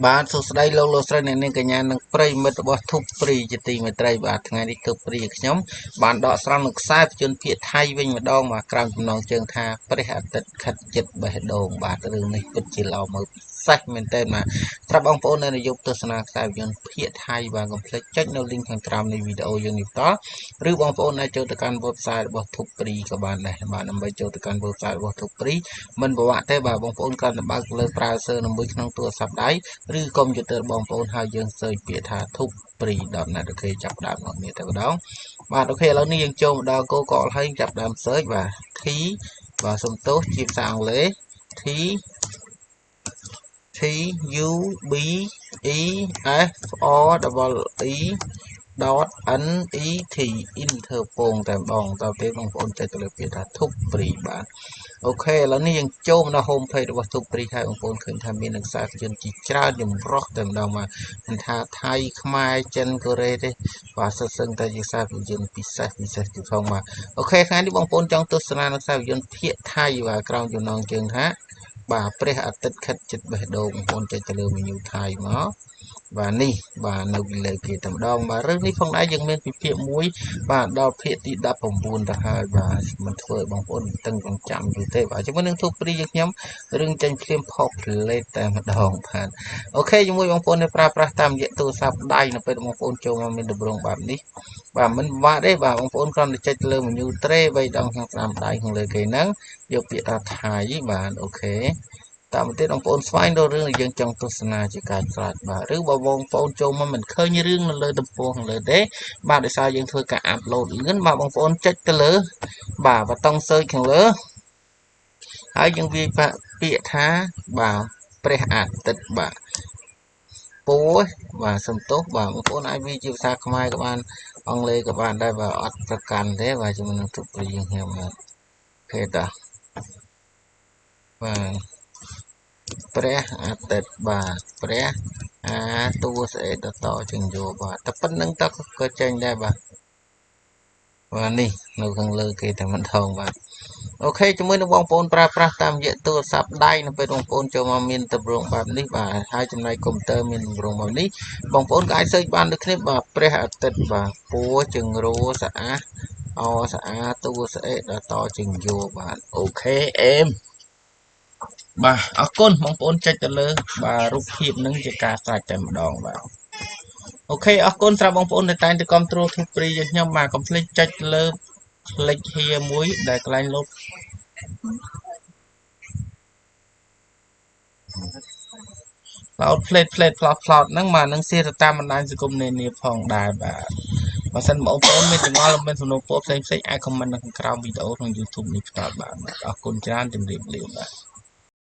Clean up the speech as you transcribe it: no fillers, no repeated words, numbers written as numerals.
បាទសួស្តីលោកលោកស្រីអ្នកនាងកញ្ញានិងប្រិយមិត្តរបស់ធុបព្រីជាទីមេត្រីបាទថ្ងៃនេះធុបព្រីខ្ញុំបានដកស្រង់នៅខ្សែភាពយន្តភាគថៃវិញម្ដងមកក្រោមចំណងជើងថាព្រះអាទិត្យខិតជិតបេះដូងបាទរឿងនេះពិតជាល្អមើលពិសេសមែនទែនបាទប្រាប់បងប្អូននៅនិយមទស្សនាខ្សែភាពយន្តភាគថៃបាទកុំភ្លេចចុចនៅ link ខាងក្រោមនៃវីដេអូយើងនេះបន្តឬបងប្អូនអាចចូលទៅកាន់ website របស់ធុបព្រីក៏បានដែរបាទដើម្បីចូលទៅកាន់ website របស់ធុបព្រីមិនពិបាកទេបាទបងប្អូនគ្រាន់តែបើកលើ browser មួយក្នុងទូរស័ព្ទដៃឬកុំព្យូទ័របងប្អូនហើយយើង search ពាក្យថា thupri.net អូខេចាប់ដើមមកនេះតែម្ដងបាទអូខេឥឡូវនេះយើងចូលមកដល់ Google ហើយចាប់ដើម search បាទ T បាទសុំទោសជាភាសាអង់គ្លេស T U B E F O E .net Interpol តែម្ដងតើពេលបងប្អូនចុចទៅលើពាក្យថា Thupri បាទអូខេឥឡូវនេះយើងចូលមកដល់ home page របស់ Thupri ហើយបងប្អូនឃើញថាមានខ្សែភាពយន្តជាច្រើនចម្រុះតែម្ដងមកមិនថាថៃខ្មែរចិនកូរ៉េទេបាទសិតសឹងតែជាខ្សែភាពយន្តពិសេសទីផងបាទអូខេថ្ងៃនេះបងប្អូនចង់ទស្សនានៅខ្សែភាពយន្តភាគថៃបាទក្រោមចំណងជើងថាបាទព្រះអាទិត្យខិតជិតបេះដូងបងប្អូនចុចទៅលើ menu ថៃមកបាទនេះបាទនៅពីលើគេតែម្ដងបាទរឿងនេះផងដែរយើងមានពីភាគ1បាទដល់ភាគទី19ទៅហើយបាទមិនធ្វើឲ្យបងប្អូនតឹងចង់ចាំយូរទេបាទជាមួយនឹងទូព្រីយើងខ្ញុំរឿងចេញភ្លាមផុសផ្លេតតែម្ដងបាទអូខេជាមួយបងប្អូនដែលប្រើប្រាស់តាមរយៈទូរស័ព្ទដៃនៅពេលបងប្អូនចូលមកមានតម្រងបែបនេះបាទមិនពិបាកទេបាទបងប្អូនគ្រាន់តែចុចលើ menu ត្រេ3ដងខាងស្ដាំដៃខាងលើគេហ្នឹងយកពាក្យថាថៃបាទអូខេតាមទៀតបងប្អូនស្វែងរករឿងដែលយើងចង់ទស្សនាជាការស្រេចបាទឬបើបងប្អូនចូលមកមិនឃើញរឿងនៅលើទំព័រខាងលើទេបាទដោយសារយើងធ្វើការអាប់ឡូតលឿនបាទបងប្អូនចុចទៅលើបាទប៊ូតុង search ខាងលើហើយយើងវាយពាក្យថាបាទព្រះអាទិត្យបាទពូបាទសំទោសបាទបងប្អូនអាចវាយជាភាសាខ្មែរក៏បានអង់គ្លេសក៏បានដែរបាទអត់ប្រកាន់ទេបាទជាមួយនឹងទូព្រីយើងខ្ញុំបាទអូខេតាបាទព្រះអាទិត្យបាទព្រះអាតួស្អេតតជាងយោបាទតែប៉ុណ្្នឹងតើក៏ចេញដែរបាទបាទនេះនៅខាងលើគេតែម្ដងបាទអូខេជាមួយនឹងបងប្អូនប្រើប្រាស់តាមរយៈទូរស័ព្ទដៃនៅពេលបងប្អូនចូលមកមានទម្រង់បែបនេះបាទហើយចំណែកកុំព្យូទ័រមានទម្រង់បែបនេះបងប្អូនក៏អាច search បានដូចគ្នាបាទព្រះអាទិត្យបាទពណ៌ជើងរោស្អាតអស្អាតតួស្អេតតជាងយោបាទអូខេអេមបាទអរគុណបងប្អូនចុចទៅលើបាទរូបភាពនឹងជាការស្រេចតែម្ដងបាទអូខេអរគុណសម្រាប់បងប្អូនដែលតែងតែគ្រប់គ្រងធុបព្រីយើងខ្ញុំបាទកុំភ្លេចចុចលើ click here មួយដែលកន្លែងលុបcloud plate plot ហ្នឹងបាទនឹង share ទៅតាមបណ្ដាញសង្គមនានាផងដែរបាទបើសិនបងប្អូនមានចម្ងល់មានសំណួរផ្សេងៗអាច comment នៅខាងក្រោមវីដេអូក្នុង YouTube នេះផ្ទាល់បាទអរគុណច្រើនជម្រាបលាបាទ